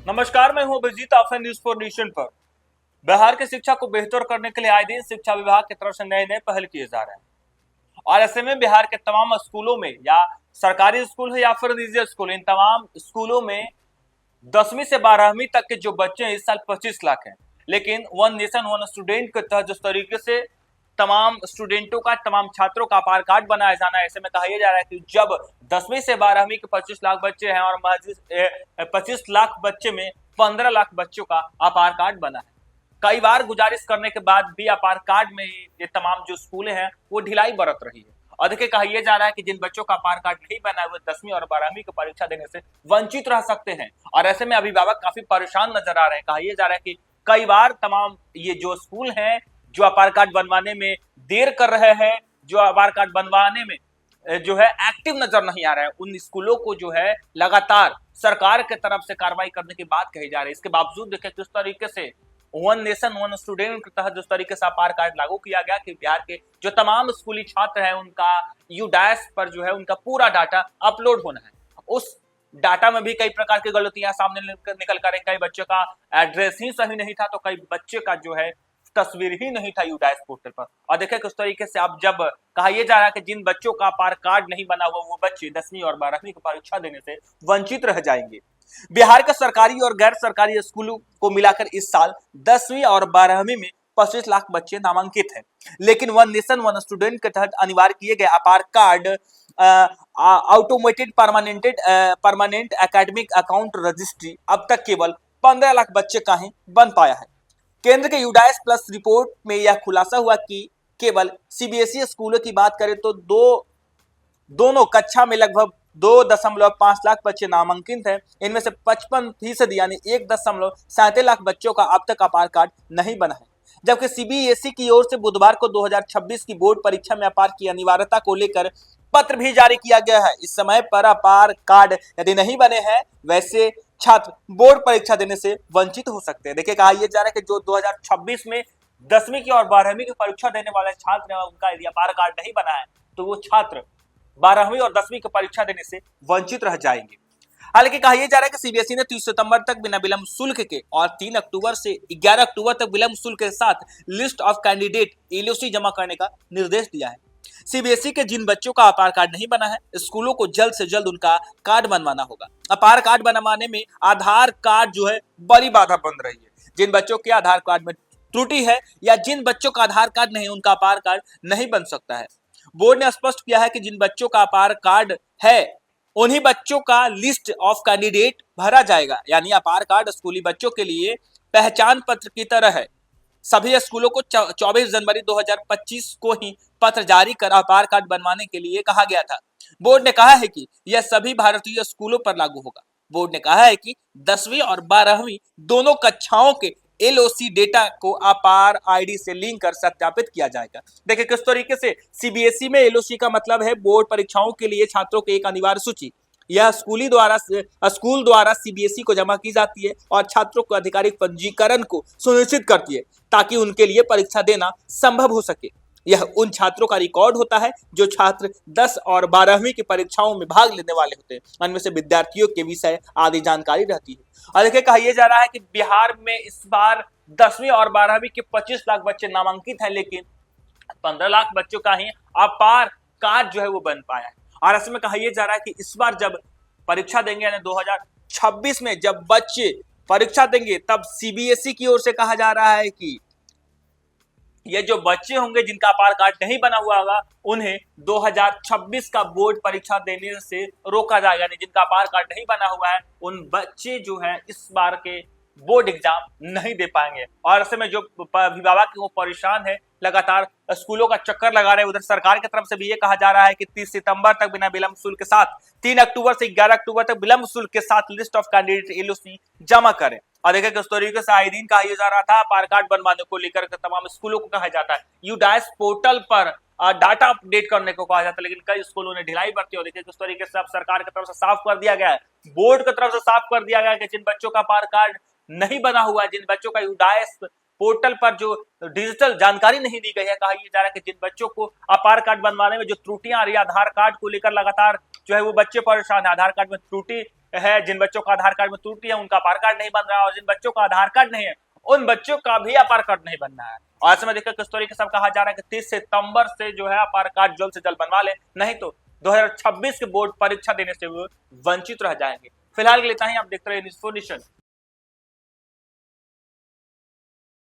नमस्कार, मैं हूं अभिजीत। आप हैं न्यूज फॉर नेशन पर। बिहार की शिक्षा को बेहतर करने के लिए आए दिन शिक्षा विभाग की तरफ से नए नए पहल किए जा रहे हैं और ऐसे में बिहार के तमाम स्कूलों में या सरकारी स्कूल है या फिर निजी स्कूल, इन तमाम स्कूलों में 10वीं से 12वीं तक के जो बच्चे हैं इस साल 25 लाख हैं। लेकिन वन नेशन वन स्टूडेंट के तहत जिस तरीके से तमाम स्टूडेंटों का, तमाम छात्रों का आधार कार्ड बनाया जाना है, ऐसे में कहा यह जा रहा है कि जब 10वीं से 12वीं के 25 लाख बच्चे हैं और 25 लाख बच्चे में 15 लाख बच्चों का आधार कार्ड बना है। कई बार गुजारिश करने के बाद भी आधार कार्ड में ये तमाम जो स्कूलें हैं वो ढिलाई बरत रही है और देखिए कहा यह जा रहा है कि जिन बच्चों का आधार कार्ड नहीं बना है वो 10वीं और 12वीं की परीक्षा देने से वंचित रह सकते हैं और ऐसे में अभिभावक काफी परेशान नजर आ रहे हैं। कहा यह जा रहा है कि कई बार तमाम ये जो स्कूल हैं जो आधार कार्ड बनवाने में देर कर रहे हैं, जो आधार कार्ड बनवाने में जो है एक्टिव नजर नहीं आ रहा है, उन स्कूलों को जो है लगातार सरकार की तरफ से कार्रवाई करने की बात कही जा रही है। इसके बावजूद देखिए किस तरीके से वन नेशन वन स्टूडेंट के तहत जिस तरीके से आधार कार्ड लागू किया गया कि बिहार के जो तमाम स्कूली छात्र हैं उनका यूडाइस पर जो है उनका पूरा डाटा अपलोड होना है। उस डाटा में भी कई प्रकार की गलतियां सामने निकल कर, कई बच्चों का एड्रेस ही सही नहीं था तो कई बच्चे का जो है तस्वीर ही नहीं था यूडाइस पोर्टल पर। और देखिए किस तरीके से अब जब कहा यह जा रहा है कि जिन बच्चों का आधार कार्ड नहीं बना हुआ वो बच्चे 10वीं और 12वीं की परीक्षा देने से वंचित रह जाएंगे। बिहार के सरकारी और गैर सरकारी स्कूलों को मिलाकर इस साल 10वीं और 12वीं में 25 लाख बच्चे नामांकित हैं, लेकिन वन नेशन वन स्टूडेंट के तहत अनिवार्य किए गए Aadhaar card automated permanent academic account registry अब तक केवल 15 लाख बच्चे का ही बन पाया है। केंद्र के यूडाइस प्लस रिपोर्ट में यह खुलासा हुआ कि केवल सीबीएसई स्कूलों की बात करें तो दोनों कक्षा में लगभग 2.5 लाख बच्चे नामांकित हैं। इनमें से 55% यानी 1.7 लाख बच्चों का अब तक आधार कार्ड नहीं बना है, जबकि सीबीएसई की ओर से बुधवार को 2026 की बोर्ड परीक्षा में आधार की अनिवार्यता को लेकर पत्र भी जारी किया गया है। इस समय पर आधार कार्ड यदि नहीं बने हैं वैसे छात्र बोर्ड परीक्षा देने से वंचित हो सकते हैं। देखिए कहा यह जा रहा है कि जो 2026 में 10वीं की और 12वीं की परीक्षा देने वाले छात्र हैं उनका यदि आधार कार्ड नहीं बना है तो वो छात्र 12वीं और 10वीं की परीक्षा देने से वंचित रह जाएंगे। हालांकि कहा यह जा रहा है कि सीबीएसई ने 30 सितंबर तक बिना विलंब शुल्क के और 3 अक्टूबर से 11 अक्टूबर तक विलंब शुल्क के साथ लिस्ट ऑफ कैंडिडेट एलओसी जमा करने का निर्देश दिया है। सीबीएसई के जिन बच्चों का आधार कार्ड नहीं बना है स्कूलों को जल्द से जल्द उनका कार्ड बनवाना होगा। आधार कार्ड बनवाने में आधार कार्ड जो है बड़ी बाधा बन रही है। जिन बच्चों के आधार कार्ड में त्रुटि है या जिन बच्चों का आधार कार्ड नहीं उनका आधार कार्ड नहीं बन सकता है। बोर्ड ने स्पष्ट किया है कि जिन बच्चों का आधार कार्ड है उन्हीं बच्चों का लिस्ट ऑफ कैंडिडेट भरा जाएगा, यानी आधार कार्ड स्कूली बच्चों के लिए पहचान पत्र की तरह है। सभी स्कूलों को 24 जनवरी 2025 को ही पत्र जारी कर आधार कार्ड बनवाने के लिए कहा गया था। बोर्ड ने कहा है कि यह सभी भारतीय स्कूलों पर लागू होगा। बोर्ड ने कहा है कि 10वीं और 12वीं दोनों कक्षाओं के एलओसी डेटा को आधार आईडी से लिंक कर सत्यापित किया जाएगा। देखिए किस तरीके से सीबीएसई में एलओसी का मतलब है बोर्ड परीक्षाओं के लिए छात्रों की एक अनिवार्य सूची। यह स्कूल द्वारा सीबीएसई को जमा की जाती है और छात्रों को आधिकारिक पंजीकरण को सुनिश्चित करती है ताकि उनके लिए परीक्षा देना संभव हो सके। यह उन छात्रों का रिकॉर्ड होता है जो छात्र 10 और 12वीं की परीक्षाओं में भाग लेने वाले होते हैं। उनमें से विद्यार्थियों के विषय आदि जानकारी रहती है। और देखिए कहा यह जा रहा है कि बिहार में इस बार 10वीं और 12वीं के 25 लाख बच्चे नामांकित हैं, लेकिन 15 लाख बच्चों का ही आधार कार्ड जो है वो बन पाया है। और ऐसे में कहा यह जा रहा है कि इस बार जब परीक्षा देंगे यानी 2026 में जब बच्चे परीक्षा देंगे तब सीबीएसई की ओर से कहा जा रहा है कि ये जो बच्चे होंगे जिनका आधार कार्ड नहीं बना हुआ होगा उन्हें 2026 का बोर्ड परीक्षा देने से रोका जाएगा। यानी जिनका आधार कार्ड नहीं बना हुआ है उन बच्चे जो है इस बार के बोर्ड एग्जाम नहीं दे पाएंगे। और ऐसे में जो अभिभावक वो परेशान है, लगातार स्कूलों का चक्कर लगा रहे हैं। उधर सरकार की तरफ से भी ये कहा जा रहा है कि 30 सितंबर तक बिना विलंब शुल्क के साथ 3 अक्टूबर से 11 अक्टूबर तक विलंब शुल्क के साथ लिस्ट ऑफ कैंडिडेट एलओसी जमा करें। और देखिए किस तरीके से आए दिन कहा जा रहा था आधार कार्ड बनवाने को लेकर तमाम स्कूलों को कहा जाता है यूडाइस पोर्टल पर डाटा अपडेट करने को कहा जाता है, लेकिन कई स्कूलों ने ढिलाई बरती। और देखिए किस तरीके से अब सरकार की तरफ से साफ कर दिया गया है, बोर्ड की तरफ से साफ कर दिया गया है कि जिन बच्चों का आधार कार्ड नहीं बना हुआ है, जिन बच्चों का यूडाइस पोर्टल पर जो डिजिटल जानकारी नहीं दी गई है। कहा यह जा रहा है कि जिन बच्चों को आधार कार्ड बनवाने में जो त्रुटियां आ रही है, आधार कार्ड को लेकर लगातार जो है वो बच्चे परेशान है। आधार कार्ड में त्रुटि है, जिन बच्चों का आधार कार्ड में त्रुटि है उनका आधार कार्ड नहीं बन रहा है, और जिन बच्चों का आधार कार्ड नहीं है उन बच्चों का भी आधार कार्ड नहीं बनना है। और ऐसे में देखकर किस तरीके से कहा जा रहा है कि 30 सितंबर से जो है आधार कार्ड जल्द से जल्द बनवा ले, नहीं तो 2026 के बोर्ड परीक्षा देने से वो वंचित रह जाएंगे। फिलहाल के लिए इतना ही। आप देखते रहिए न्यूज़4नेशन।